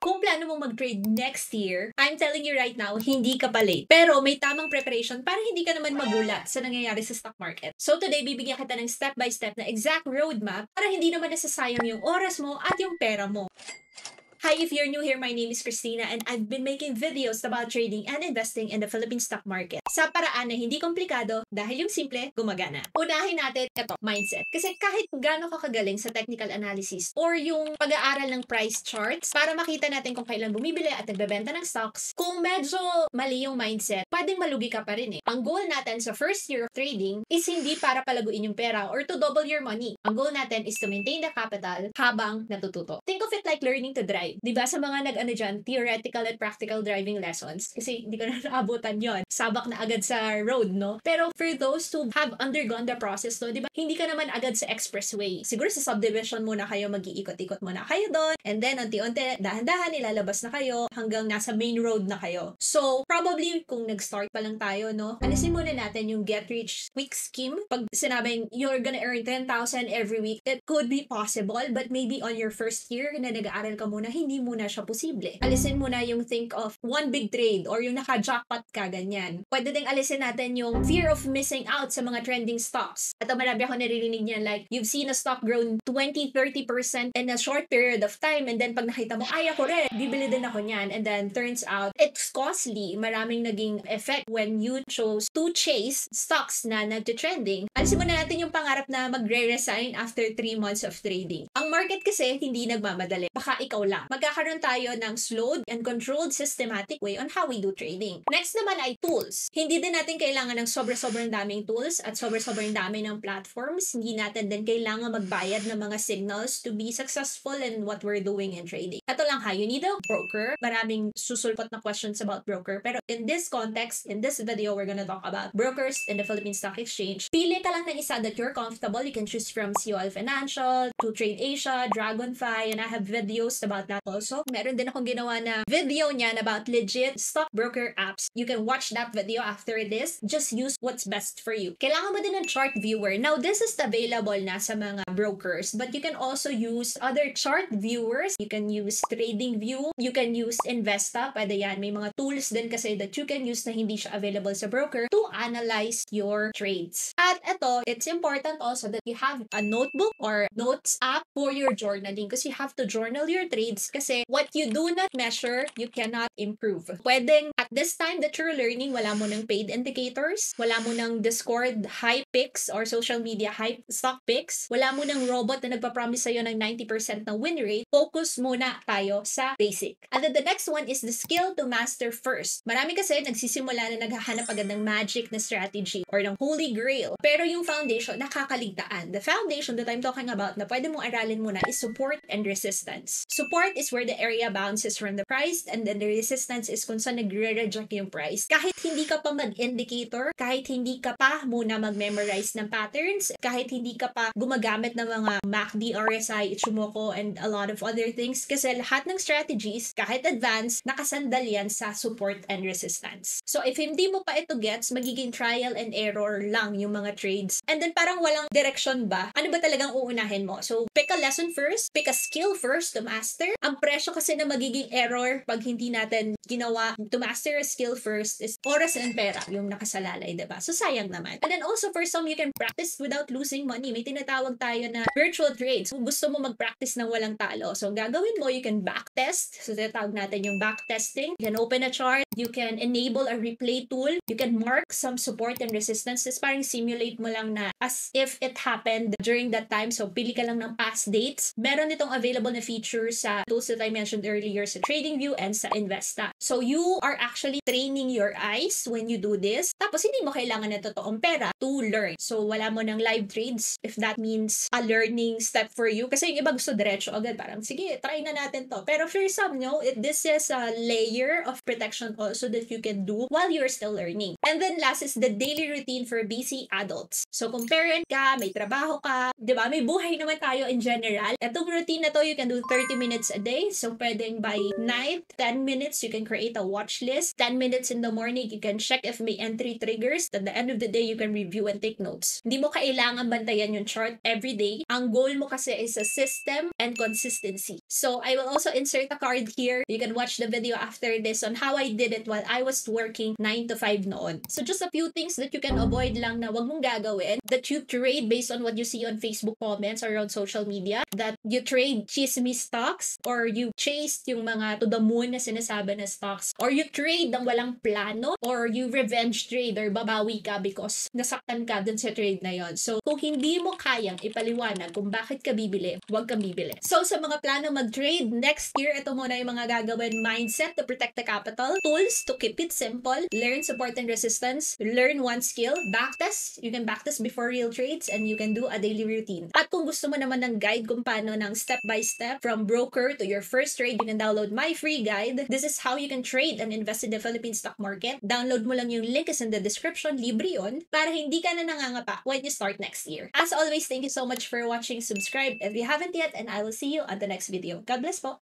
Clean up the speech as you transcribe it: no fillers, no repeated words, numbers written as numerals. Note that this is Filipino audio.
Kung plano mong mag-trade next year, I'm telling you right now, hindi ka pa late. Pero may tamang preparation para hindi ka naman magulat sa nangyayari sa stock market. So today, bibigyan kita ng step-by-step na exact roadmap para hindi naman nasasayang yung oras mo at yung pera mo. Hi, if you're new here, my name is Christina and I've been making videos about trading and investing in the Philippine stock market sa paraan na hindi komplikado dahil yung simple, gumagana. Unahin natin ito, mindset. Kasi kahit gaano ka kagaling sa technical analysis or yung pag-aaral ng price charts para makita natin kung kailan bumibili at nagbebenta ng stocks, kung medyo mali yung mindset, pwedeng malugi ka pa rin eh. Ang goal natin sa first year of trading is hindi para palaguin yung pera or to double your money. Ang goal natin is to maintain the capital habang natututo. Think of it like learning to drive. Diba sa mga nag-ano dyan, theoretical at practical driving lessons, kasi hindi ko na naabutan yon, sabak na agad sa road, no? Pero for those who have undergone the process, no, diba, hindi ka naman agad sa expressway. Siguro sa subdivision muna kayo, mag-iikot-ikot muna kayo doon, and then unti-unti, dahan-dahan, ilalabas na kayo, hanggang nasa main road na kayo. So, probably, kung nag-start pa lang tayo, no, alisin muna natin yung get rich quick scheme. Pag sinabing, you're gonna earn 10,000 every week, it could be possible, but maybe on your first year na nag-aaral ka muna, hindi muna siya posible. Alisin muna yung think of one big trade or yung naka-jackpot ka, ganyan. Pwede ding alisin natin yung fear of missing out sa mga trending stocks. At marami ako naririnig niyan, like, you've seen a stock grow 20-30% in a short period of time, and then pag nakita mo, ay ako rin, bibili din ako niyan, and then turns out, it's costly. Maraming naging effect when you chose to chase stocks na nagte-trending. Alisin muna natin yung pangarap na magre-resign after 3 months of trading. Ang market kasi, hindi nagmamadali. Baka ikaw lang. Magkakaroon tayo ng slowed and controlled systematic way on how we do trading. Next naman ay tools. Hindi din natin kailangan ng sobrang daming tools at sobrang dami ng platforms. Hindi natin din kailangan magbayad ng mga signals to be successful in what we're doing in trading. Ito lang ha, you need a broker. Maraming susulpot na questions about broker. Pero in this context, in this video, we're gonna talk about brokers in the Philippine Stock Exchange. Pili ka lang ng isa that you're comfortable. You can choose from COL Financial, to Trade Asia, Dragonfly, and I have videos about that also. Meron din akong ginawa na video niyan about legit stockbroker apps. You can watch that video after this. Just use what's best for you. Kailangan mo din ng chart viewer. Now, this is available na sa mga brokers, but you can also use other chart viewers. You can use TradingView. You can use Investa. Pwede yan. May mga tools din kasi that you can use na hindi siya available sa broker to analyze your trades. At ito, it's important also that you have a notebook or notes app for your journaling because you have to journal your trades kasi what you do not measure, you cannot improve. Pwedeng at this time that you're learning, wala mo ng paid indicators, wala mo ng Discord hype picks or social media hype stock picks, wala mo ng robot na nagpa-promise sa'yo ng 90% na win rate. Focus muna tayo sa basic. And then the next one is the skill to master first. Marami kasi nagsisimula na naghahanap agad ng magic na strategy or ng holy grail. Pero yung foundation, nakakaligtaan. The foundation that I'm talking about na pwede mong aralin muna is support and resistance. Support is where the area bounces from the price, and then the resistance is kung saan nagre-reject yung price. Kahit hindi ka pa mag-indicator, kahit hindi ka pa muna mag-memorize ng patterns, kahit hindi ka pa gumagamit ng mga MACD, RSI, Ichimoku, and a lot of other things, kasi lahat ng strategies, kahit advanced, nakasandal yan sa support and resistance. So if hindi mo pa ito gets, magiging trial and error lang yung mga trades. And then parang walang direction ba? Ano ba talagang uunahin mo? So pick a lesson first, pick a skill first to master. Ang presyo kasi na magiging error pag hindi natin ginawa to master a skill first is oras and pera yung nakasalalay, diba? So sayang naman. And then also for some, you can practice without losing money. May tinatawag tayo na virtual trades. Kung gusto mo mag-practice ng walang talo, so gagawin mo, you can backtest. So tinatawag natin yung backtesting. You can open a chart. You can enable a replay tool. You can mark some support and resistances. Parang simulate mo lang na as if it happened during that time. So pili ka lang ng past dates. Meron itong available na features sa tools that I mentioned earlier sa TradingView and sa Investa. So you are actually training your eyes when you do this. Tapos hindi mo kailangan ng totoong pera to learn. So wala mo ng live trades if that means a learning step for you. Kasi yung iba gusto diretso agad. Parang sige, try na natin to. Pero for some, no, this is a layer of protection also that you can do while you're still learning. And then last is the daily routine for busy adults. So kung parent ka, may trabaho ka, di ba? May buhay naman tayo in general. Itong routine na to, you can do 30 minutes a day. So pwedeng by night, 10 minutes, you can create a watch list. 10 minutes in the morning, you can check if may entry triggers. At the end of the day, you can review and take notes. Hindi mo kailangan bantayan yung chart every day. Ang goal mo kasi is a system and consistency. So I will also insert a card here. You can watch the video after this on how I did it while I was working 9 to 5 noon. So just a few things that you can avoid lang na wag mong gagawin. That you trade based on what you see on Facebook comments or on social media. That you trade chismis stocks or you chase yung mga to the moon na sinasabi na stocks. Or you trade ng walang plano or you revenge trade or babawi ka because nasaktan ka dun sa trade na yon. So kung hindi mo kayang ipaliwanag kung bakit ka bibili, huwag kang bibili. So sa mga plano mag-trade next year, ito muna yung mga gagawin. Mindset to protect the capital. Tools to keep it simple. Learn support and resistance. Learn one skill. Backtest. You can backtest before real trades and you can do a daily routine. At kung gusto mo naman ng guide kung paano ng step-by-step from broker to your first trade, you can download my free guide. This is how you can trade and invest in the Philippine stock market. Download mo lang yung link is in the description. Libre yun para hindi ka na nangangapa when you start next year. As always, thank you so much for watching. Subscribe if you haven't yet and I will see you on the next video. God bless po!